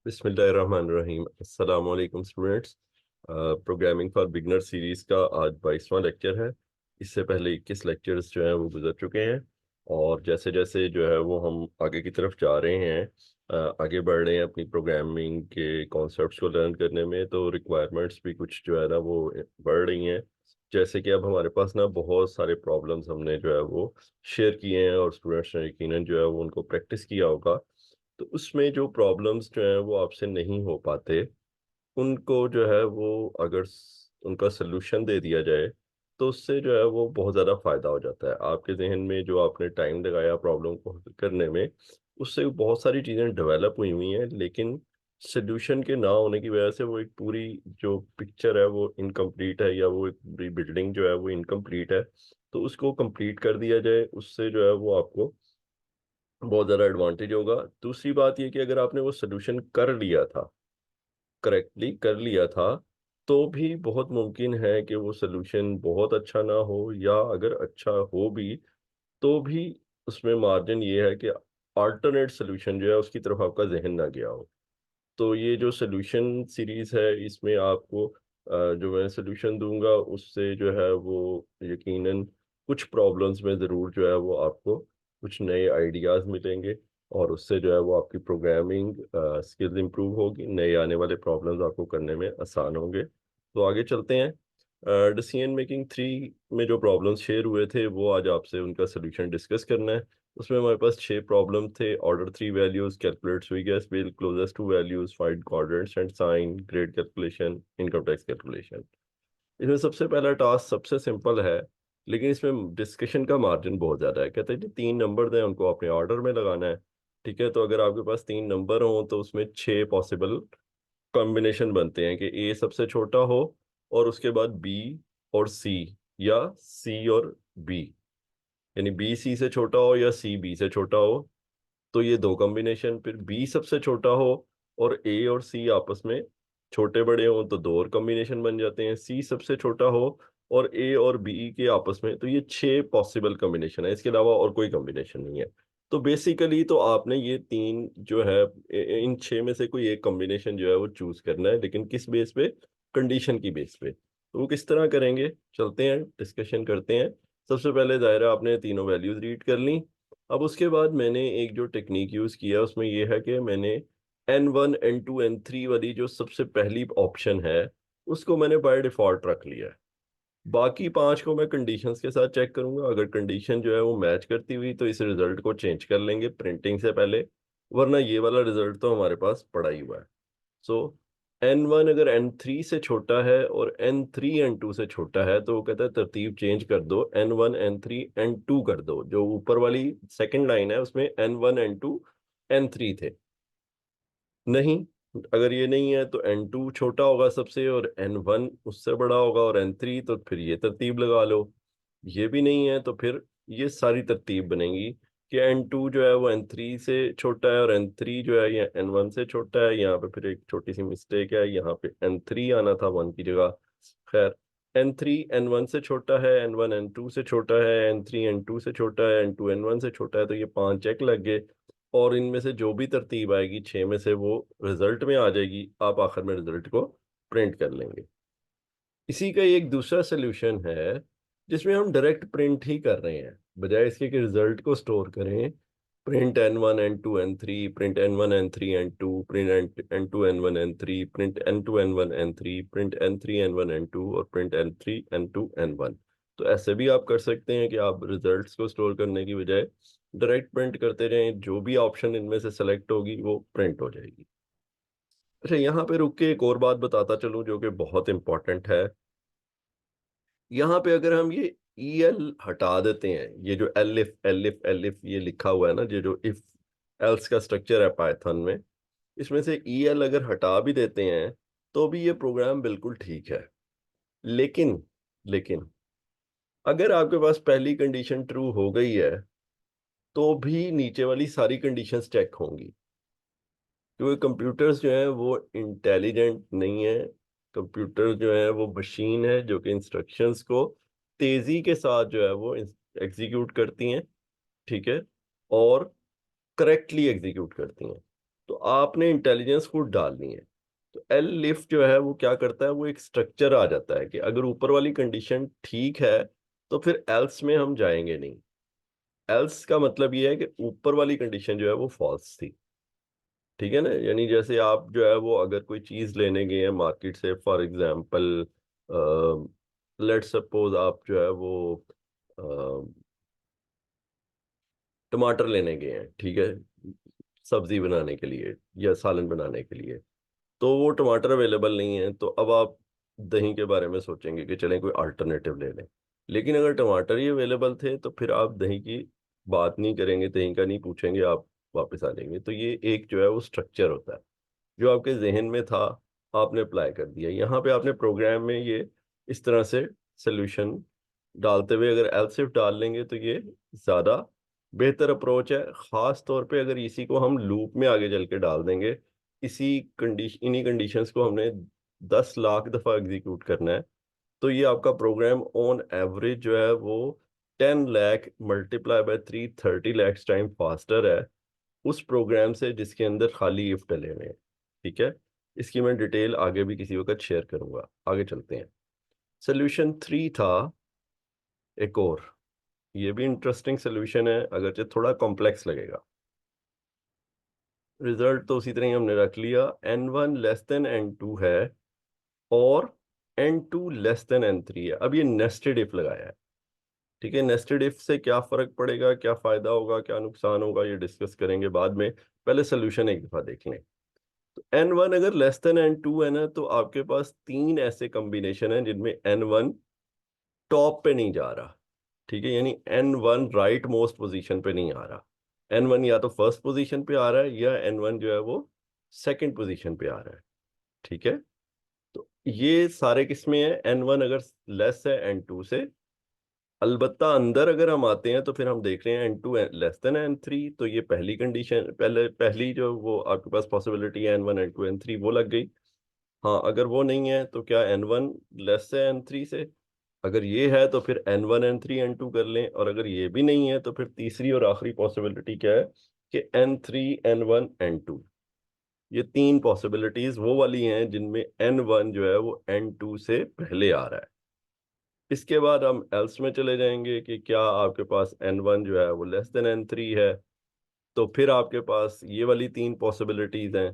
बिस्मिल्लाहिर्रहमानिर्रहीम। अस्सलाम वालेकुम students. Programming for beginner series का आज 22वां लेक्चर है। इससे पहले 21 लेक्चर्स जो हैं वो गुजर चुके हैं और जैसे जैसे जो है वो हम आगे की तरफ जा रहे हैं, आगे बढ़ रहे हैं अपनी प्रोग्रामिंग के कॉन्सेप्ट्स को लर्न करने में, तो रिक्वायरमेंट्स भी कुछ जो है ना वो बढ़ रही हैं। जैसे कि अब हमारे पास ना बहुत सारे प्रॉब्लम्स हमने जो है वो शेयर किए हैं और स्टूडेंट्स ने यकीनन जो है वो उनको प्रैक्टिस किया होगा। तो उसमें जो प्रॉब्लम्स जो हैं वो आपसे नहीं हो पाते, उनको जो है वो अगर उनका सलूशन दे दिया जाए तो उससे जो है वो बहुत ज़्यादा फ़ायदा हो जाता है। आपके ज़हन में जो आपने टाइम लगाया प्रॉब्लम को हल करने में, उससे बहुत सारी चीज़ें डेवलप हुई हुई हैं, लेकिन सलूशन के ना होने की वजह से वो एक पूरी जो पिक्चर है वो इनकम्प्लीट है, या वो एक पूरी बिल्डिंग जो है वो इनकम्प्लीट है। तो उसको कंप्लीट कर दिया जाए, उससे जो है वो आपको बहुत ज़्यादा एडवांटेज होगा। दूसरी बात ये कि अगर आपने वो सॉल्यूशन कर लिया था, करेक्टली कर लिया था, तो भी बहुत मुमकिन है कि वो सॉल्यूशन बहुत अच्छा ना हो, या अगर अच्छा हो भी, तो भी उसमें मार्जिन ये है कि अल्टरनेट सॉल्यूशन जो है उसकी तरफ आपका ज़हन ना गया हो। तो ये जो सॉल्यूशन सीरीज़ है, इसमें आपको जो मैं सॉल्यूशन दूँगा उससे जो है वो यकीनन कुछ प्रॉब्लम्स में ज़रूर जो है वो आपको कुछ नए आइडियाज़ मिलेंगे, और उससे जो है वो आपकी प्रोग्रामिंग स्किल्स इम्प्रूव होगी, नए आने वाले प्रॉब्लम्स आपको करने में आसान होंगे। तो आगे चलते हैं। डिसीजन मेकिंग 3 में जो प्रॉब्लम्स शेयर हुए थे, वो आज आपसे उनका सॉल्यूशन डिस्कस करना है। उसमें हमारे पास 6 प्रॉब्लम थे। ऑर्डर 3 वैल्यूज, कैलकुलेट स्वीगेस्ट bill, closest to values, find coordinates and sign, grade calculation, income tax calculation. इसमें सबसे पहला टास्क सबसे सिंपल है, लेकिन इसमें डिस्कशन का मार्जिन बहुत ज़्यादा है। कहते हैं जी 3 नंबर दें, उनको अपने ऑर्डर में लगाना है। ठीक है, तो अगर आपके पास 3 नंबर हों तो उसमें 6 पॉसिबल कॉम्बिनेशन बनते हैं कि ए सबसे छोटा हो और उसके बाद बी और सी, या सी और बी, यानी बी सी से छोटा हो या सी बी से छोटा हो, तो ये 2 कॉम्बिनेशन। फिर बी सबसे छोटा हो और ए और सी आपस में छोटे बड़े हों तो 2 और कॉम्बिनेशन बन जाते हैं। सी सबसे छोटा हो और ए और बी के आपस में, तो ये 6 पॉसिबल कॉम्बिनेशन है, इसके अलावा और कोई कॉम्बिनेशन नहीं है। तो बेसिकली तो आपने ये 3 जो है इन 6 में से कोई एक कॉम्बिनेशन जो है वो चूज़ करना है, लेकिन किस बेस पे? कंडीशन की बेस पे। तो वो किस तरह करेंगे? चलते हैं, डिस्कशन करते हैं। सबसे पहले ज़ाहिर है आपने तीनों वैल्यूज़ रीड कर ली। अब उसके बाद मैंने एक जो टेक्नीक यूज़ किया उसमें ये है कि मैंने N1, N2, N3 वाली जो सबसे पहली ऑप्शन है, उसको मैंने बाय डिफ़ॉल्ट रख लिया है। बाकी 5 को मैं कंडीशंस के साथ चेक करूँगा, अगर कंडीशन जो है वो मैच करती हुई तो इस रिज़ल्ट को चेंज कर लेंगे प्रिंटिंग से पहले, वरना ये वाला रिज़ल्ट तो हमारे पास पड़ा ही हुआ है। सो N1 अगर N3 से छोटा है और N3 N2 से छोटा है, तो वो कहता है तरतीब चेंज कर दो, N1 N3 N2 कर दो। जो ऊपर वाली सेकंड लाइन है उसमें N1 N2 N3 थे। नहीं, अगर ये नहीं है तो N2 छोटा होगा सबसे और N1 उससे बड़ा होगा और N3, तो फिर ये तरतीब लगा लो। ये भी नहीं है तो फिर ये सारी तरतीब बनेगी कि N2 जो है वो N3 से छोटा है और N3 जो है ये N1 से छोटा है। यहाँ पे फिर एक छोटी सी मिस्टेक है, यहाँ पे N3 आना था 1 की जगह। खैर, N3 N1 से छोटा है, N1 N2 से छोटा है, N3 N2 से छोटा है, N2 N1 से छोटा है, तो ये 5 चेक लग गए। और इनमें से जो भी तरतीब आएगी 6 में से वो रिजल्ट में आ जाएगी। आप आखिर में रिजल्ट को प्रिंट कर लेंगे। इसी का एक दूसरा सोल्यूशन है जिसमें हम डायरेक्ट प्रिंट ही कर रहे हैं, बजाय इसके कि रिजल्ट को स्टोर करें। Print N1 N2 N3, print N1 N3 N2, print N2 N1 N3, print N2 N1 N3, print N3 N1 N2 और प्रिंट N3 N2 N1। तो ऐसे भी आप कर सकते हैं कि आप रिजल्ट्स को स्टोर करने की बजाय डायरेक्ट प्रिंट करते रहें, जो भी ऑप्शन इनमें से सेलेक्ट होगी वो प्रिंट हो जाएगी। अच्छा, यहाँ पे रुक के एक और बात बताता चलूं जो कि बहुत इंपॉर्टेंट है। यहाँ पे अगर हम ये EL हटा देते हैं, ये जो एलिफ एलिफ एलिफ ये लिखा हुआ है ना, ये जो इफ एल्स का स्ट्रक्चर है पाइथन में, इसमें से EL अगर हटा भी देते हैं तो भी ये प्रोग्राम बिल्कुल ठीक है। लेकिन लेकिन अगर आपके पास पहली कंडीशन ट्रू हो गई है, तो भी नीचे वाली सारी कंडीशंस चेक होंगी, क्योंकि कंप्यूटर्स जो है वो इंटेलिजेंट नहीं है। कंप्यूटर जो है वो मशीन है जो कि इंस्ट्रक्शंस को तेजी के साथ जो है वो एग्जीक्यूट करती हैं। ठीक है, और करेक्टली एग्जीक्यूट करती हैं। तो आपने इंटेलिजेंस खुद डालनी है। तो एल लिफ्ट जो है वो क्या करता है, वो एक स्ट्रक्चर आ जाता है कि अगर ऊपर वाली कंडीशन ठीक है तो फिर एल्स में हम जाएंगे नहीं। एल्स का मतलब ये है कि ऊपर वाली कंडीशन जो है वो फॉल्स थी। ठीक है ना, यानी जैसे आप जो है वो अगर कोई चीज लेने गए हैं मार्केट से, फॉर एग्जांपल लेट्स सपोज आप जो है वो टमाटर लेने गए हैं, ठीक है, सब्जी बनाने के लिए या सालन बनाने के लिए। तो वो टमाटर अवेलेबल नहीं है, तो अब आप दही के बारे में सोचेंगे कि चलें कोई अल्टरनेटिव ले लें। लेकिन अगर टमाटर ही अवेलेबल थे तो फिर आप दही की बात नहीं करेंगे, दही का नहीं पूछेंगे, आप वापस आ जाएंगे। तो ये एक जो है वो स्ट्रक्चर होता है जो आपके जहन में था, आपने अप्लाई कर दिया। यहाँ पे आपने प्रोग्राम में ये इस तरह से सोल्यूशन डालते हुए अगर एलसिफ डाल लेंगे तो ये ज़्यादा बेहतर अप्रोच है। ख़ास तौर पे अगर इसी को हम लूप में आगे चल के डाल देंगे, इन्हीं कंडीशंस को हमने 10 लाख दफ़ा एग्जीक्यूट करना है, तो ये आपका प्रोग्राम ऑन एवरेज जो है वो 10 lakh multiply by 3 30 lakh time faster है उस प्रोग्राम से जिसके अंदर खाली इफ डले हुए हैं। ठीक है, इसकी मैं डिटेल आगे भी किसी वक्त शेयर करूंगा। आगे चलते हैं। सोल्यूशन 3 था एक और, ये भी इंटरेस्टिंग सोल्यूशन है, अगरचे थोड़ा कॉम्प्लेक्स लगेगा। रिजल्ट तो उसी तरह ही हमने रख लिया, n1 लेस देन n2 है और n2 लेस देन n3 है। अब ये नेस्टेड इफ लगाया है। ठीक है, नेस्टेड इफ से क्या फर्क पड़ेगा, क्या फायदा होगा, क्या नुकसान होगा, ये डिस्कस करेंगे बाद में। पहले सोल्यूशन एक दफा देख लें। तो n1 अगर लेस देन n2 है ना, तो आपके पास 3 ऐसे कॉम्बिनेशन हैं जिनमें n1 टॉप पे नहीं जा रहा। ठीक है, यानी n1 राइट मोस्ट पोजीशन पे नहीं आ रहा। n1 या तो फर्स्ट पोजीशन पे आ रहा है या n1 जो है वो सेकंड पोजीशन पे आ रहा है। ठीक है, तो ये सारे किसमें है, n1 अगर लेस है n2 से। अलबत्ता अंदर अगर हम आते हैं तो फिर हम देख रहे हैं n2 लेस देन n3, तो ये पहली कंडीशन, पहली जो वो आपके पास पॉसिबिलिटी है n1 n2 n3 वो लग गई। हाँ, अगर वो नहीं है तो क्या n1 लेस है n3 से, अगर ये है तो फिर n1 n3 n2 कर लें। और अगर ये भी नहीं है तो फिर तीसरी और आखिरी पॉसिबिलिटी क्या है कि n3 n1 n2। ये 3 पॉसिबिलिटीज वो वाली हैं जिनमें n1 जो है वो n2 से पहले आ रहा है। इसके बाद हम एल्स में चले जाएंगे कि क्या आपके पास n1 जो है वो लेस देन n3 है, तो फिर आपके पास ये वाली 3 पॉसिबिलिटीज हैं,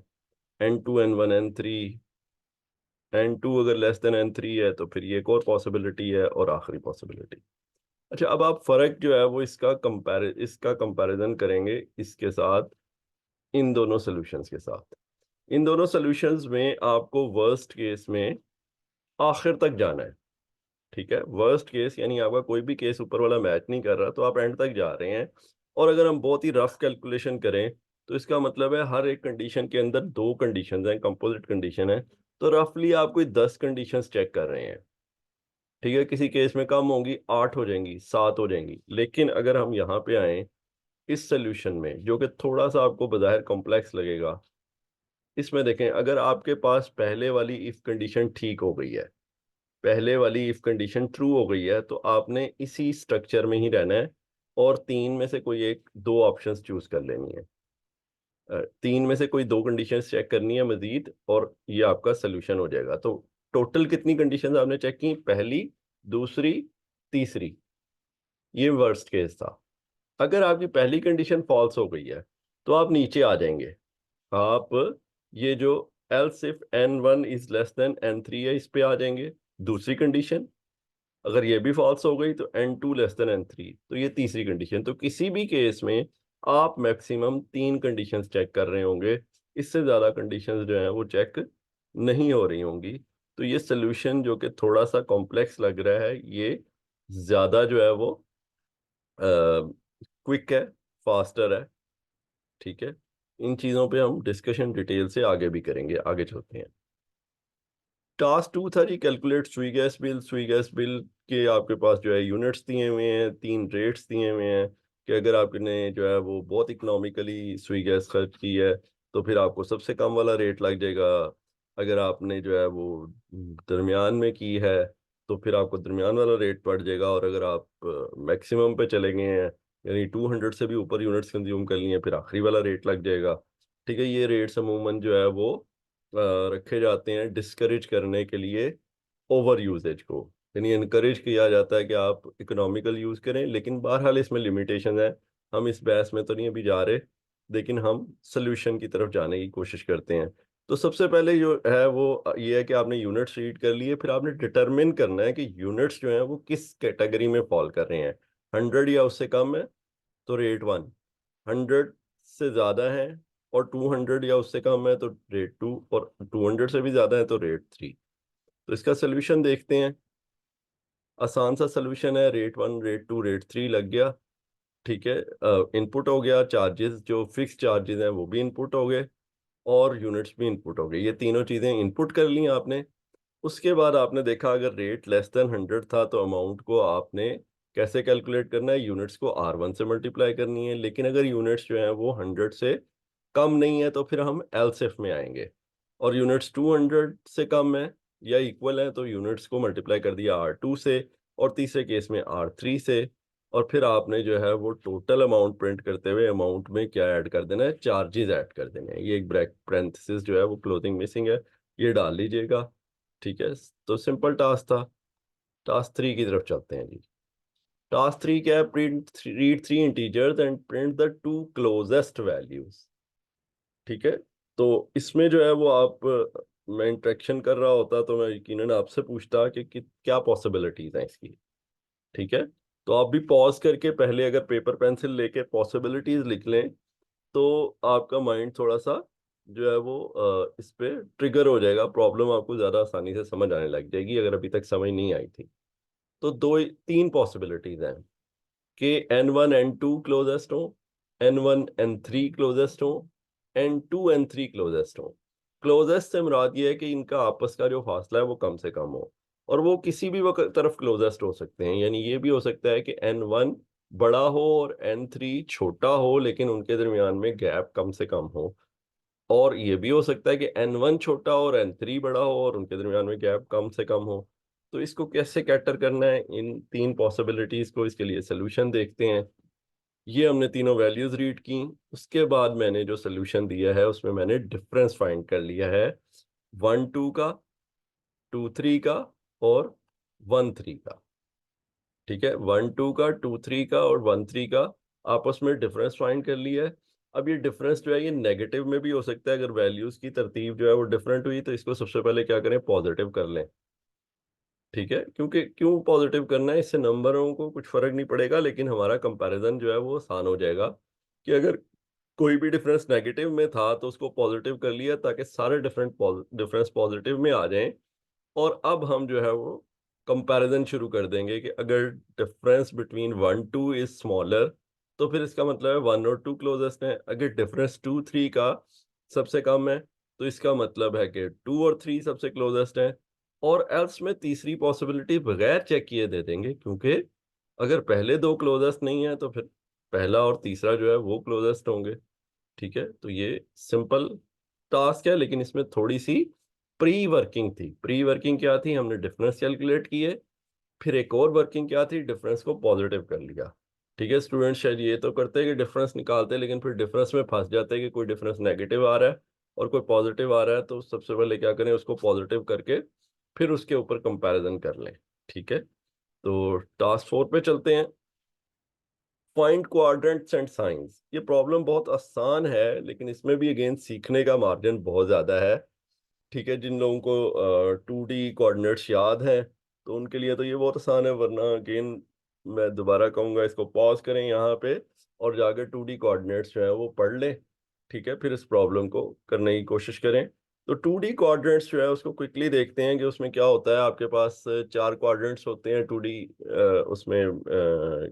n2 n1 n3। n2 अगर लेस देन n3 है तो फिर ये एक और पॉसिबिलिटी है और आखिरी पॉसिबिलिटी। अच्छा, अब आप फर्क जो है वो इसका कंपैरिजन करेंगे इसके साथ, इन दोनों सॉल्यूशंस के साथ। इन दोनों सॉल्यूशंस में आपको वर्स्ट केस में आखिर तक जाना है। ठीक है, वर्स्ट केस यानी आपका कोई भी केस ऊपर वाला मैच नहीं कर रहा तो आप एंड तक जा रहे हैं। और अगर हम बहुत ही रफ कैलकुलेशन करें तो इसका मतलब है हर एक कंडीशन के अंदर 2 कंडीशंस हैं, कंपोजिट कंडीशन है। तो रफली आप कोई 10 कंडीशंस चेक कर रहे हैं। ठीक है, किसी केस में कम होंगी, 8 हो जाएंगी, 7 हो जाएंगी। लेकिन अगर हम यहाँ पे आए इस सोल्यूशन में जो कि थोड़ा सा आपको बज़ाहिर कॉम्प्लेक्स लगेगा, इसमें देखें अगर आपके पास पहले वाली इफ कंडीशन ठीक हो गई है, पहले वाली इफ कंडीशन ट्रू हो गई है, तो आपने इसी स्ट्रक्चर में ही रहना है और 3 में से कोई एक, 2 ऑप्शंस चूज कर लेनी है। 3 में से कोई 2 कंडीशंस चेक करनी है मजीद और ये आपका सोल्यूशन हो जाएगा। तो टोटल कितनी कंडीशंस आपने चेक की, पहली, दूसरी, तीसरी। ये वर्स्ट केस था। अगर आपकी पहली कंडीशन फॉल्स हो गई है तो आप नीचे आ जाएंगे। आप ये जो else if n1 is less than n3 है, इस पे आ जाएंगे। दूसरी कंडीशन अगर ये भी फॉल्स हो गई तो n2 लेस देन n3, तो ये तीसरी कंडीशन। तो किसी भी केस में आप मैक्सिमम 3 कंडीशंस चेक कर रहे होंगे, इससे ज्यादा कंडीशंस जो है वो चेक नहीं हो रही होंगी। तो ये सोल्यूशन जो कि थोड़ा सा कॉम्प्लेक्स लग रहा है, ये ज्यादा जो है वो क्विक है, फास्टर है। ठीक है, इन चीज़ों पे हम डिस्कशन डिटेल से आगे भी करेंगे। आगे चलते हैं। टास्क 2 था जी, कैलकुलेट सुई गैस बिल। सुई गैस बिल के आपके पास जो है यूनिट्स दिए हुए हैं, 3 रेट्स दिए हुए हैं कि अगर आपने जो है वो बहुत इकोनॉमिकली सुई गैस खर्च की है तो फिर आपको सबसे कम वाला रेट लग जाएगा। अगर आपने जो है वो दरमियान में की है तो फिर आपको दरमियान वाला रेट पड़ जाएगा। और अगर आप मैक्सिमम पे चले गए हैं, यानी 200 से भी ऊपर यूनिट्स कंज्यूम कर लिए हैं, फिर आखिरी वाला रेट लग जाएगा। ठीक है, ये रेट्स अमूमन जो है वो रखे जाते हैं डिस्करेज करने के लिए ओवर यूजेज को, यानी इनकरेज किया जाता है कि आप इकोनॉमिकल यूज करें, लेकिन बहरहाल इसमें लिमिटेशन है। हम इस बहस में तो नहीं अभी जा रहे, लेकिन हम सोल्यूशन की तरफ जाने की कोशिश करते हैं। तो सबसे पहले जो है वो ये है कि आपने यूनिट्स रीड कर लिए, फिर आपने डिटरमिन करना है कि यूनिट्स जो हैं वो किस कैटेगरी में फॉल कर रहे हैं। 100 या उससे कम है तो रेट 1, 100 से ज़्यादा है और 200 या उससे कम है तो रेट 2, और 200 से भी ज़्यादा है तो रेट 3। तो इसका सोल्यूशन देखते हैं। आसान सा सोल्यूशन है, रेट 1, रेट 2, रेट 3 लग गया। ठीक है, इनपुट हो गया, चार्जेस जो फिक्स चार्जेस हैं वो भी इनपुट हो गए और यूनिट्स भी इनपुट हो गए। ये तीनों चीज़ें इनपुट कर ली आपने। उसके बाद आपने देखा अगर रेट लेस देन 100 था तो अमाउंट को आपने कैसे कैलकुलेट करना है, यूनिट्स को R1 से मल्टीप्लाई करनी है। लेकिन अगर यूनिट्स जो है वो 100 से कम नहीं है तो फिर हम एलसीएफ में आएंगे, और यूनिट्स 200 से कम है या इक्वल है तो यूनिट्स को मल्टीप्लाई कर दिया R2 से, और तीसरे केस में R3 से। और फिर आपने जो है वो टोटल अमाउंट प्रिंट करते हुए अमाउंट में क्या ऐड कर देना है, चार्जेस ऐड कर देने हैं। ये एक ब्रैक पैरेंथेसिस जो है वो क्लोजिंग मिसिंग है, ये डाल लीजिएगा। ठीक है, तो सिंपल टास्क था। टास्क 3 की तरफ चलते हैं जी। टास्क 3 क्या है, print read 3 integers and print the two closest values. ठीक है, तो इसमें जो है वो आप मैं इंटरेक्शन कर रहा होता तो मैं यकीनन आपसे पूछता कि क्या पॉसिबिलिटीज हैं इसकी। ठीक है, तो आप भी पॉज करके पहले अगर पेपर पेंसिल लेके पॉसिबिलिटीज लिख लें तो आपका माइंड थोड़ा सा जो है वो इस पे ट्रिगर हो जाएगा, प्रॉब्लम आपको ज्यादा आसानी से समझ आने लग जाएगी अगर अभी तक समझ नहीं आई थी। तो दो तीन पॉसिबिलिटीज हैं कि N1 N2 क्लोजेस्ट हो, N1 N3 क्लोजेस्ट हो, N2 N3 क्लोजेस्ट हो। क्लोजेस्ट से मुराद ये है कि इनका आपस का जो फासला है वो कम से कम हो, और वो किसी भी वक्त तरफ क्लोजेस्ट हो सकते हैं। यानी ये भी हो सकता है कि N1 बड़ा हो और N3 छोटा हो लेकिन उनके दरमियान में गैप कम से कम हो, और ये भी हो सकता है कि N1 छोटा हो और N3 बड़ा हो और उनके दरमियान में गैप कम से कम हो। तो इसको कैसे कैटर करना है इन तीन पॉसिबिलिटीज को, इसके लिए सोल्यूशन देखते हैं। ये हमने तीनों वैल्यूज रीड की, उसके बाद मैंने जो सोल्यूशन दिया है उसमें मैंने डिफरेंस फाइंड कर लिया है 1 2 का, 2 3 का और 1 3 का। ठीक है, 1 2 का, 2 3 का और 1 3 का आपस में डिफरेंस फाइंड कर लिया है। अब ये डिफरेंस जो है ये नेगेटिव में भी हो सकता है, अगर वैल्यूज की तरतीब जो है वो डिफरेंट हुई तो इसको सबसे पहले क्या करें, पॉजिटिव कर लें। ठीक है, क्योंकि क्यों पॉजिटिव करना है, इससे नंबरों को कुछ फर्क नहीं पड़ेगा लेकिन हमारा कंपैरिजन जो है वो आसान हो जाएगा। कि अगर कोई भी डिफरेंस नेगेटिव में था तो उसको पॉजिटिव कर लिया ताकि सारे डिफरेंस पॉजिटिव में आ जाएं। और अब हम जो है वो कंपैरिजन शुरू कर देंगे कि अगर डिफरेंस बिटवीन 1 2 इज स्मॉलर तो फिर इसका मतलब है 1 और 2 क्लोजेस्ट हैं। अगर डिफरेंस 2 3 का सबसे कम है तो इसका मतलब है कि 2 और 3 सबसे क्लोजेस्ट हैं। और एल्स में तीसरी पॉसिबिलिटी बगैर चेक किए दे देंगे, क्योंकि अगर पहले दो क्लोजेस्ट नहीं है तो फिर पहला और तीसरा जो है वो क्लोजेस्ट होंगे। ठीक है, तो ये सिंपल टास्क है लेकिन इसमें थोड़ी सी प्री वर्किंग थी। प्री वर्किंग क्या थी, हमने डिफरेंस कैलकुलेट किए, फिर एक और वर्किंग क्या थी, डिफरेंस को पॉजिटिव कर लिया। ठीक है, स्टूडेंट शायद ये तो करते हैं कि डिफरेंस निकालते हैं लेकिन फिर डिफरेंस में फंस जाते हैं कि कोई डिफरेंस नेगेटिव आ रहा है और कोई पॉजिटिव आ रहा है, तो सबसे पहले क्या करें, उसको पॉजिटिव करके फिर उसके ऊपर कंपैरिजन कर लें। ठीक है, तो टास्क 4 पे चलते हैं। Find quadrants and science. ये प्रॉब्लम बहुत आसान है लेकिन इसमें भी अगेन सीखने का मार्जिन बहुत ज़्यादा है। ठीक है, जिन लोगों को 2D कोऑर्डिनेट्स याद हैं तो उनके लिए तो ये बहुत आसान है, वरना अगेन मैं दोबारा कहूँगा इसको पॉज करें यहाँ पे और जाकर 2D कोऑर्डिनेट्स जो है वो पढ़ लें। ठीक है, फिर इस प्रॉब्लम को करने की कोशिश करें। तो 2D कोऑर्डिनेट्स जो है उसको क्विकली देखते हैं कि उसमें क्या होता है। आपके पास चार कोऑर्डिनेट्स होते हैं 2D, उसमें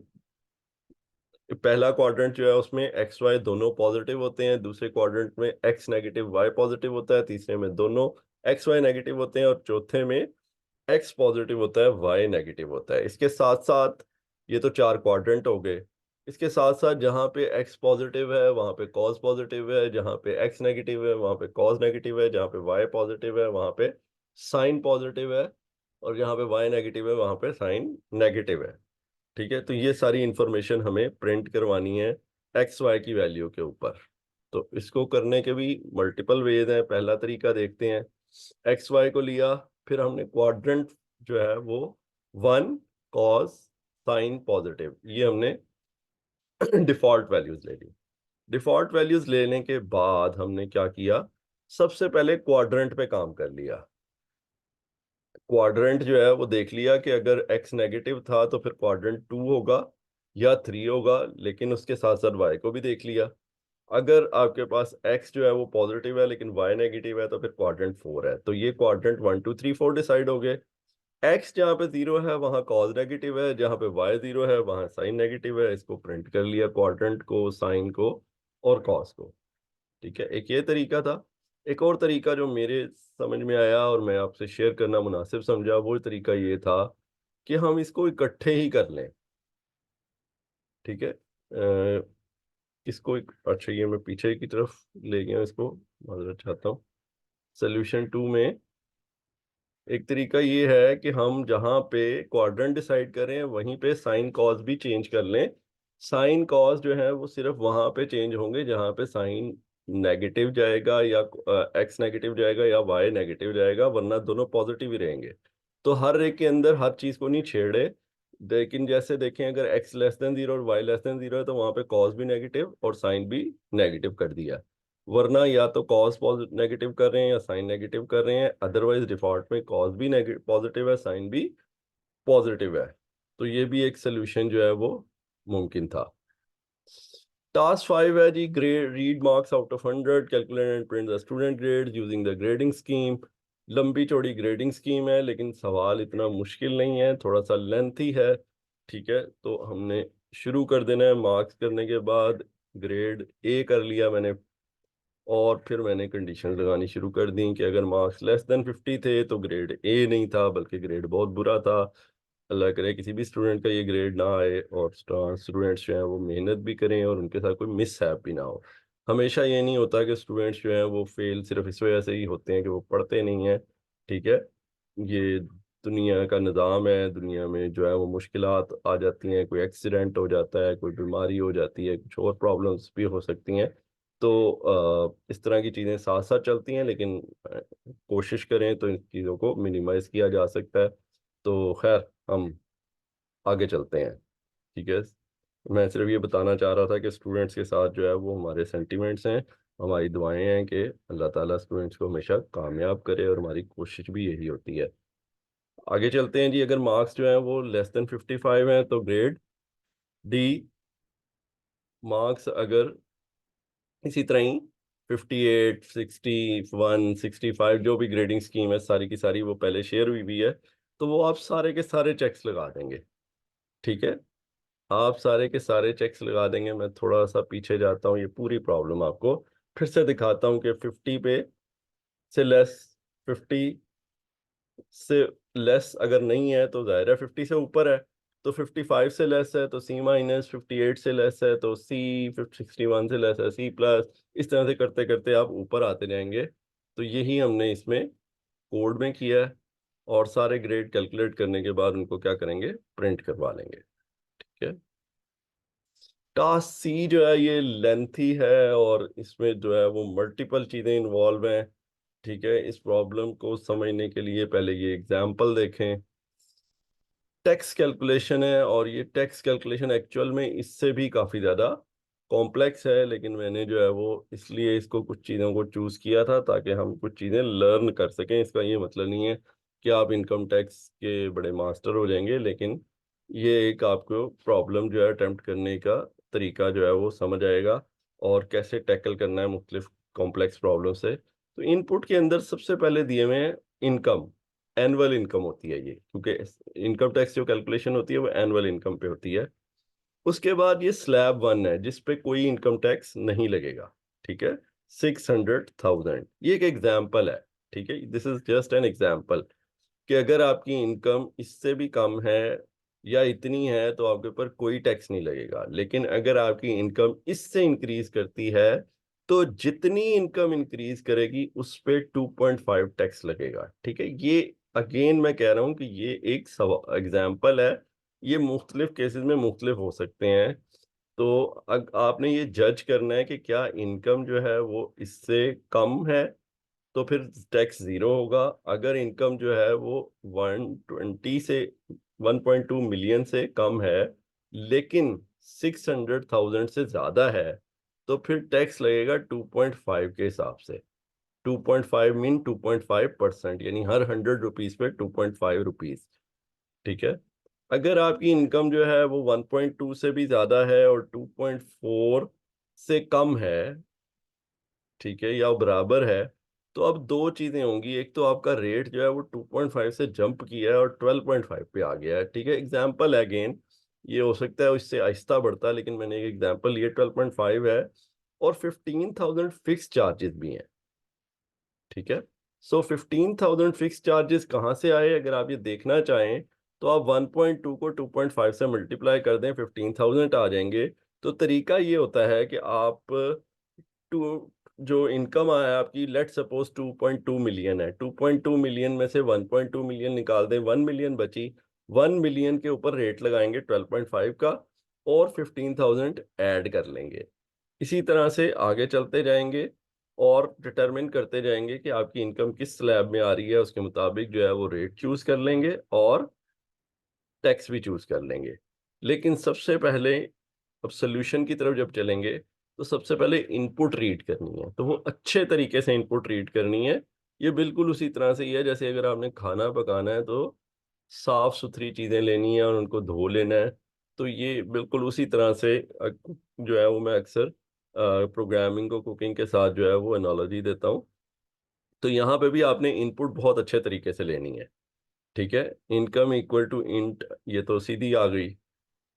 पहला क्वाड्रेंट जो है उसमें एक्स वाई दोनों पॉजिटिव होते हैं, दूसरे क्वाड्रेंट में एक्स नेगेटिव वाई पॉजिटिव होता है, तीसरे में दोनों एक्स वाई नेगेटिव होते हैं और चौथे में एक्स पॉजिटिव होता है वाई नेगेटिव होता है। इसके साथ साथ ये तो चार क्वाड्रेंट हो गए। इसके साथ साथ जहाँ पे एक्स पॉजिटिव है वहाँ पे कॉज पॉजिटिव है, जहाँ पे एक्स नेगेटिव है वहाँ पे कॉज नेगेटिव है, जहाँ पे वाई पॉजिटिव है वहाँ पे साइन पॉजिटिव है, और जहाँ पे वाई नेगेटिव है वहाँ पे साइन नेगेटिव है। ठीक है, तो ये सारी इंफॉर्मेशन हमें प्रिंट करवानी है एक्स वाई की वैल्यू के ऊपर। तो इसको करने के भी मल्टीपल वेज हैं। पहला तरीका देखते हैं, एक्स वाई को लिया, फिर हमने क्वाड्रेंट जो है वो 1 कॉस साइन पॉजिटिव, ये हमने डिफॉल्ट वैल्यूज ले ली। डिफॉल्ट वैल्यूज लेने के बाद हमने क्या किया, सबसे पहले क्वाड्रेंट पे काम कर लिया। क्वाड्रेंट जो है वो देख लिया कि अगर x नेगेटिव था तो फिर क्वाड्रेंट 2 होगा या 3 होगा, लेकिन उसके साथ साथ y को भी देख लिया। अगर आपके पास x जो है वो पॉजिटिव है लेकिन y नेगेटिव है तो फिर क्वाड्रेंट 4 है। तो ये क्वाड्रेंट 1 2 3 4 डिसाइड हो गए। x जहाँ पे 0 है वहाँ कॉस नेगेटिव है, जहाँ पे y 0 है वहाँ साइन नेगेटिव है। इसको प्रिंट कर लिया, क्वाड्रेंट को, साइन को और कॉस को। ठीक है, एक ये तरीका था। एक और तरीका जो मेरे समझ में आया और मैं आपसे शेयर करना मुनासिब समझा, वो तरीका ये था कि हम इसको इकट्ठे ही कर लें। ठीक है, इसको अच्छा, ये मैं पीछे की तरफ ले गया इसको, माजरत चाहता हूँ। सोल्यूशन 2 में एक तरीका ये है कि हम जहाँ पे क्वाड्रेंट डिसाइड करें वहीं पे साइन कॉस भी चेंज कर लें। साइन कॉस जो है वो सिर्फ वहां पे चेंज होंगे जहाँ पे साइन नेगेटिव जाएगा या एक्स नेगेटिव जाएगा या वाई नेगेटिव जाएगा, वरना दोनों पॉजिटिव ही रहेंगे। तो हर एक के अंदर हर चीज को नहीं छेड़े, लेकिन जैसे देखें अगर एक्स लेस देन 0 और वाई लेस देन 0 है तो वहां पे कॉस भी नेगेटिव और साइन भी नेगेटिव कर दिया। वरना या तो कॉस नेगेटिव कर रहे हैं या साइन नेगेटिव कर रहे हैं, अदरवाइज डिफॉल्ट में कॉस भी पॉजिटिव है, साइन भी पॉजिटिव है। तो ये भी एक सोल्यूशन जो है वो मुमकिन था। टास्क 5 है जी, grade read marks out of 100, calculate and print the student grade using the grading scheme. लंबी चौड़ी ग्रेडिंग स्कीम है लेकिन सवाल इतना मुश्किल नहीं है, थोड़ा सा लेंथी है। ठीक है, तो हमने शुरू कर देना है। मार्क्स करने के बाद ग्रेड ए कर लिया मैंने, और फिर मैंने कंडीशन लगानी शुरू कर दी कि अगर मार्क्स लेस देन 50 थे तो ग्रेड ए नहीं था बल्कि ग्रेड बहुत बुरा था। अल्लाह करे किसी भी स्टूडेंट का ये ग्रेड ना आए और स्टूडेंट्स जो हैं वो मेहनत भी करें और उनके साथ कोई मिस हैप भी ना हो। हमेशा ये नहीं होता कि स्टूडेंट्स जो हैं वो फेल सिर्फ इस वजह से ही होते हैं कि वो पढ़ते नहीं हैं। ठीक है, ये दुनिया का निज़ाम है, दुनिया में जो है वो मुश्किलात आ जाती हैं, कोई एक्सीडेंट हो जाता है, कोई बीमारी हो जाती है, कुछ और प्रॉब्लम्स भी हो सकती हैं। तो इस तरह की चीज़ें साथ साथ चलती हैं, लेकिन कोशिश करें तो इन चीज़ों को मिनिमाइज किया जा सकता है। तो खैर, हम आगे चलते हैं। ठीक है, मैं सिर्फ ये बताना चाह रहा था कि स्टूडेंट्स के साथ जो है वो हमारे सेंटिमेंट्स हैं, हमारी दुआएं हैं कि अल्लाह ताला स्टूडेंट्स को हमेशा कामयाब करे, और हमारी कोशिश भी यही होती है। आगे चलते हैं जी। अगर मार्क्स जो है वो लेस देन 55 है तो ग्रेड डी। मार्क्स अगर इसी तरह ही 58, 61, 65, जो भी ग्रेडिंग स्कीम है सारी की सारी वो पहले शेयर हुई भी है, तो वो आप सारे के सारे चेक्स लगा देंगे। ठीक है, आप सारे के सारे चेक्स लगा देंगे। मैं थोड़ा सा पीछे जाता हूँ, ये पूरी प्रॉब्लम आपको फिर से दिखाता हूँ कि 50 पे से लेस, 50 से लेस अगर नहीं है तो जाहिर है 50 से ऊपर है, तो 55 से लेस है तो सी माइनस, 58 से लेस है तो सी, 61 से लेस है सी प्लस। इस तरह से करते करते आप ऊपर आते जाएंगे। तो यही हमने इसमें कोड में किया है, और सारे ग्रेड कैलकुलेट करने के बाद उनको क्या करेंगे, प्रिंट करवा लेंगे। ठीक है, टास्क सी जो है ये लेंथी है और इसमें जो है वो मल्टीपल चीज़ें इन्वॉल्व हैं। ठीक है, इस प्रॉब्लम को समझने के लिए पहले ये एग्जाम्पल देखें। टैक्स कैलकुलेशन है, और ये टैक्स कैलकुलेशन एक्चुअल में इससे भी काफ़ी ज़्यादा कॉम्प्लेक्स है, लेकिन मैंने जो है वो इसलिए इसको कुछ चीज़ों को चूज़ किया था ताकि हम कुछ चीज़ें लर्न कर सकें। इसका ये मतलब नहीं है कि आप इनकम टैक्स के बड़े मास्टर हो जाएंगे, लेकिन ये एक आपको प्रॉब्लम जो है अटेम्प्ट करने का तरीका जो है वो समझ आएगा, और कैसे टैकल करना है मुख्तलिफ कॉम्प्लेक्स प्रॉब्लम से। तो इनपुट के अंदर सबसे पहले दिए हुए हैं इनकम, एनुअल इनकम होती है ये, क्योंकि इनकम टैक्स जो कैलकुलेशन होती है वो एनुअल इनकम पे होती है। उसके बाद ये स्लैब 1 है जिस पे कोई इनकम टैक्स नहीं लगेगा। ठीक है, 600,000, ये एक एग्जाम्पल है। ठीक है, this is just an example कि अगर आपकी इनकम इससे भी कम है या इतनी है तो आपके ऊपर कोई टैक्स नहीं लगेगा, लेकिन अगर आपकी इनकम इससे इंक्रीज करती है तो जितनी इनकम इंक्रीज करेगी उस पे 2.5 टैक्स लगेगा। ठीक है, ये अगेन मैं कह रहा हूं कि ये एक एग्जाम्पल है, ये मुख्तलिफ केसेस में मुख्तलिफ हो सकते हैं। तो आपने ये जज करना है कि क्या इनकम जो है वो इससे कम है, तो फिर टैक्स जीरो होगा। अगर इनकम जो है वो 120 से 1.2 मिलियन से कम है लेकिन 600,000 से ज्यादा है, तो फिर टैक्स लगेगा 2.5 के हिसाब से। 2.5 मीन 2.5%, यानी हर 100 रुपीज पे 2.5 रुपीज। ठीक है। अगर आपकी इनकम जो है वो 1.2 से भी ज्यादा है और 2.4 से कम है, ठीक है, या बराबर है, तो अब दो चीजें होंगी। एक तो आपका रेट जो है वो 2.5 से जंप किया है और 12.5 पे आ गया है। ठीक है, एग्जाम्पल है अगेन, ये हो सकता है इससे आहिस्ता बढ़ता, लेकिन मैंने एक एग्जाम्पल लिए, 12.5 है और 15,000 फिक्स चार्जेस भी हैं। ठीक है। सो 15,000 फिक्स चार्जेस कहाँ से आए, अगर आप ये देखना चाहें तो आप 1.2 को 2.5 से मल्टीप्लाई कर दें, 15,000 आ जाएंगे। तो तरीका ये होता है कि आप टू जो इनकम आया आपकी, लेट सपोज 2.2 मिलियन है, 2.2 मिलियन में से 1.2 मिलियन निकाल दें, 1 मिलियन बची। 1 मिलियन के ऊपर रेट लगाएंगे 12.5 का और 15,000 ऐड कर लेंगे। इसी तरह से आगे चलते जाएंगे और डिटरमिन करते जाएंगे कि आपकी इनकम किस स्लैब में आ रही है, उसके मुताबिक जो है वो रेट चूज कर लेंगे और टैक्स भी चूज कर लेंगे। लेकिन सबसे पहले, अब सोल्यूशन की तरफ जब चलेंगे, तो सबसे पहले इनपुट रीड करनी है, तो वो अच्छे तरीके से इनपुट रीड करनी है। ये बिल्कुल उसी तरह से ही है जैसे अगर आपने खाना पकाना है तो साफ सुथरी चीजें लेनी है और उनको धो लेना है। तो ये बिल्कुल उसी तरह से जो है वो मैं अक्सर प्रोग्रामिंग को कुकिंग के साथ जो है वो एनालॉजी देता हूँ। तो यहाँ पे भी आपने इनपुट बहुत अच्छे तरीके से लेनी है। ठीक है, इनकम इक्वल टू इंट, ये तो सीधी आ गई।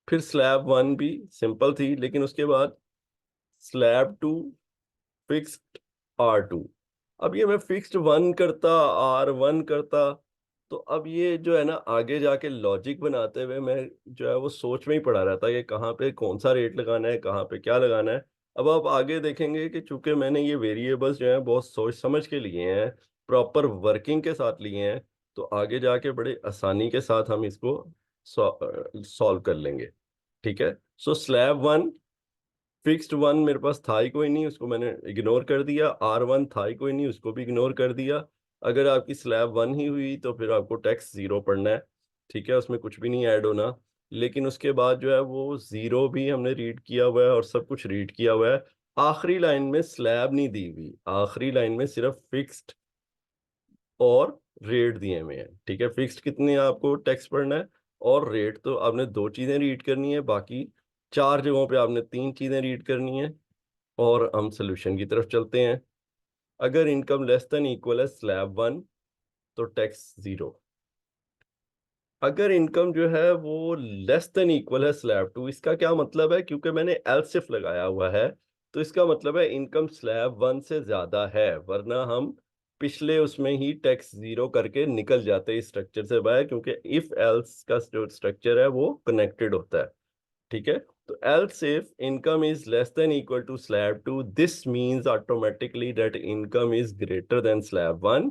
फिर स्लैब वन भी सिंपल थी, लेकिन उसके बाद स्लैब टू फिक्स्ड R2। अब ये मैं फिक्स्ड वन करता, R1 करता, तो अब ये जो है ना आगे जाके लॉजिक बनाते हुए मैं जो है वो सोच में ही पड़ा रहता है कि कहाँ पे कौन सा रेट लगाना है, कहाँ पे क्या लगाना है। अब आप आगे देखेंगे कि चूंकि मैंने ये वेरिएबल्स जो है बहुत सोच समझ के लिए हैं, प्रॉपर वर्किंग के साथ लिए हैं, तो आगे जाके बड़े आसानी के साथ हम इसको सॉल्व कर लेंगे। ठीक है। सो स्लैब वन, फिक्स्ड वन मेरे पास था ही कोई नहीं, उसको मैंने इग्नोर कर दिया। R1 था ही कोई नहीं, उसको भी इग्नोर कर दिया। अगर आपकी स्लैब वन ही हुई तो फिर आपको टैक्स जीरो पड़ना है। ठीक है, उसमें कुछ भी नहीं ऐड होना। लेकिन उसके बाद जो है वो जीरो भी हमने रीड किया हुआ है और सब कुछ रीड किया हुआ है। आखिरी लाइन में स्लैब नहीं दी हुई, आखिरी लाइन में सिर्फ फिक्स्ड और रेट दिए हुए हैं। ठीक है, फिक्स्ड कितने आपको टैक्स पड़ना है और रेट, तो आपने दो चीजें रीड करनी है, बाकी चार जगहों पे आपने तीन चीजें रीड करनी है। और हम सोल्यूशन की तरफ चलते हैं। अगर इनकम लेस देन इक्वल है स्लैब वन, तो टैक्स जीरो। अगर इनकम जो है वो लेस देन इक्वल है स्लैब टू, इसका क्या मतलब है, क्योंकि मैंने एलसिफ लगाया हुआ है, तो इसका मतलब है इनकम स्लैब वन से ज्यादा है, वरना हम पिछले उसमें ही टैक्स जीरो करके निकल जाते हैं इस स्ट्रक्चर से बाहर, क्योंकि इफ एल्स का जो स्ट्रक्चर है वो कनेक्टेड होता है। ठीक है। तो else if income is less than equal to slab 2, this means automatically that income is greater than slab 1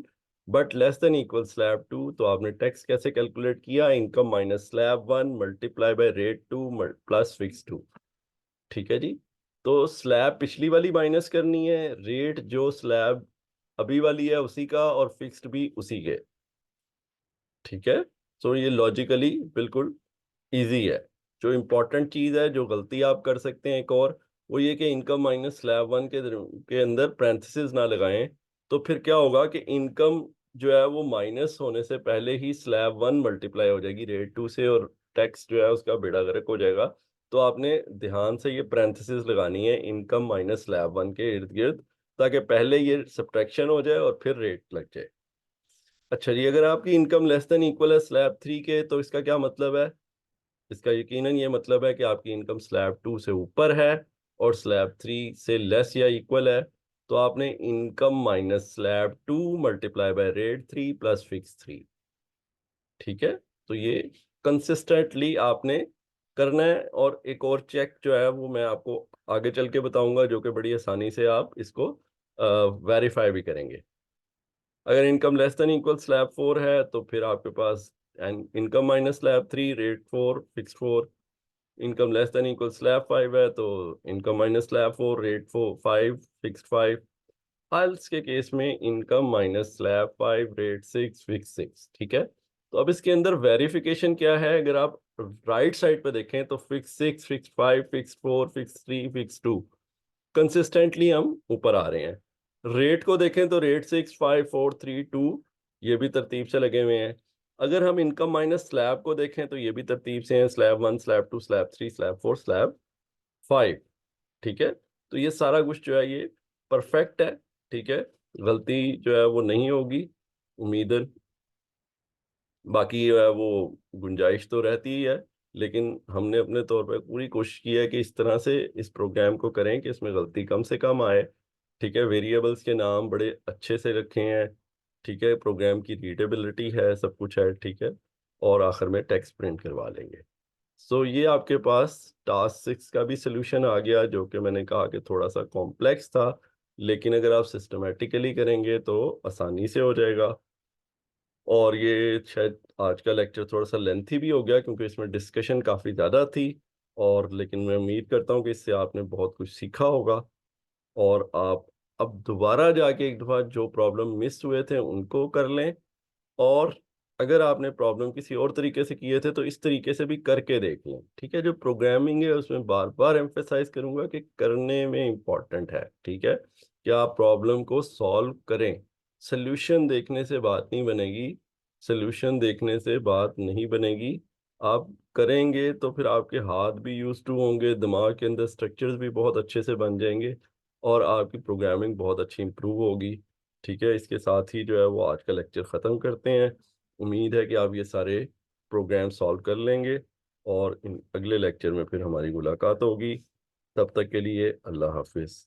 but less than equal slab 2। तो आपने टैक्स कैसे कैलकुलेट किया, income minus slab 1 multiply by rate 2 plus fix 2। ठीक है जी। तो slab पिछली वाली minus करनी है, रेट जो स्लैब अभी वाली है उसी का, और फिक्स्ड भी उसी के। ठीक है। तो ये लॉजिकली बिल्कुल इजी है। जो इम्पोर्टेंट चीज है, जो गलती आप कर सकते हैं एक और, वो ये कि इनकम माइनस स्लैब वन के अंदर पैरेंथेसिस ना लगाएं। तो फिर क्या होगा कि इनकम जो है वो माइनस होने से पहले ही स्लैब वन मल्टीप्लाई हो जाएगी रेट टू से, और टैक्स जो है उसका बेड़ा गर्क हो जाएगा। तो आपने ध्यान से ये पैरेंथेसिस लगानी है इनकम माइनस स्लैब वन के इर्द गिर्द, ताकि पहले ये सब्ट्रैक्शन हो जाए और फिर रेट लग जाए। अच्छा जी, अगर आपकी इनकम लेस देन इक्वल है स्लैब थ्री के, तो इसका क्या मतलब है, इसका यकीनन ये मतलब है कि आपकी इनकम स्लैब टू से ऊपर है और स्लैब थ्री से लेस या इक्वल है। तो आपने income minus slab to multiply by rate three plus fix three. ठीक है। तो ये कंसिस्टेंटली आपने करना है। और एक और चेक जो है वो मैं आपको आगे चल के बताऊंगा, जो कि बड़ी आसानी से आप इसको वेरीफाई भी करेंगे। अगर income less than equal slab four है, तो फिर आपके पास income minus slab three rate four fix four. Income less than equal slab 5 है तो income minus slab 4, rate 5, fixed 5। Else के केस में income minus slab 5, rate 6, fix 6। ठीक है, तो अब इसके अंदर वेरिफिकेशन क्या है? अगर आप राइट साइड पे देखें तो fix 6, fix 5, fix 4, fix 3, fix 2 consistently हम ऊपर आ रहे हैं। रेट को देखें तो रेट 6, 5, 4, 3, 2 ये भी तरतीब से लगे हुए हैं। अगर हम इनकम माइनस स्लैब को देखें तो ये भी तरतीब से हैं, slab 1, slab 2, slab 3, slab 4, slab 5। ठीक है, तो ये सारा कुछ जो है ये परफेक्ट है। ठीक है, गलती जो है वो नहीं होगी उम्मीदन। बाकी जो है वो गुंजाइश तो रहती ही है, लेकिन हमने अपने तौर पे पूरी कोशिश की है कि इस तरह से इस प्रोग्राम को करें कि इसमें गलती कम से कम आए। ठीक है, वेरिएबल्स के नाम बड़े अच्छे से रखे हैं। ठीक है, प्रोग्राम की रीडेबिलिटी है, सब कुछ है। ठीक है, और आखिर में टेक्स्ट प्रिंट करवा लेंगे। सो ये आपके पास टास्क 6 का भी सोल्यूशन आ गया, जो कि मैंने कहा कि थोड़ा सा कॉम्प्लेक्स था, लेकिन अगर आप सिस्टमेटिकली करेंगे तो आसानी से हो जाएगा। और ये शायद आज का लेक्चर थोड़ा-सा लेंथी भी हो गया क्योंकि इसमें डिस्कशन काफ़ी ज़्यादा थी, और लेकिन मैं उम्मीद करता हूँ कि इससे आपने बहुत कुछ सीखा होगा, और आप अब दोबारा जाके एक दफ़ा जो प्रॉब्लम मिस हुए थे उनको कर लें, और अगर आपने प्रॉब्लम किसी और तरीके से किए थे तो इस तरीके से भी करके देख लें। ठीक है, जो प्रोग्रामिंग है उसमें बार-बार एम्फसाइज़ करूँगा कि करने में इम्पोर्टेंट है। ठीक है, कि आप प्रॉब्लम को सॉल्व करें। सॉल्यूशन देखने से बात नहीं बनेगी, सॉल्यूशन देखने से बात नहीं बनेगी। आप करेंगे तो फिर आपके हाथ भी यूज़्ड टू होंगे, दिमाग के अंदर स्ट्रक्चर्स भी बहुत अच्छे से बन जाएँगे, और आपकी प्रोग्रामिंग बहुत अच्छी इम्प्रूव होगी। ठीक है, इसके साथ ही जो है वो आज का लेक्चर ख़त्म करते हैं। उम्मीद है कि आप ये सारे प्रोग्राम सॉल्व कर लेंगे, और इन अगले लेक्चर में फिर हमारी मुलाकात होगी। तब तक के लिए अल्लाह हाफ़िज़।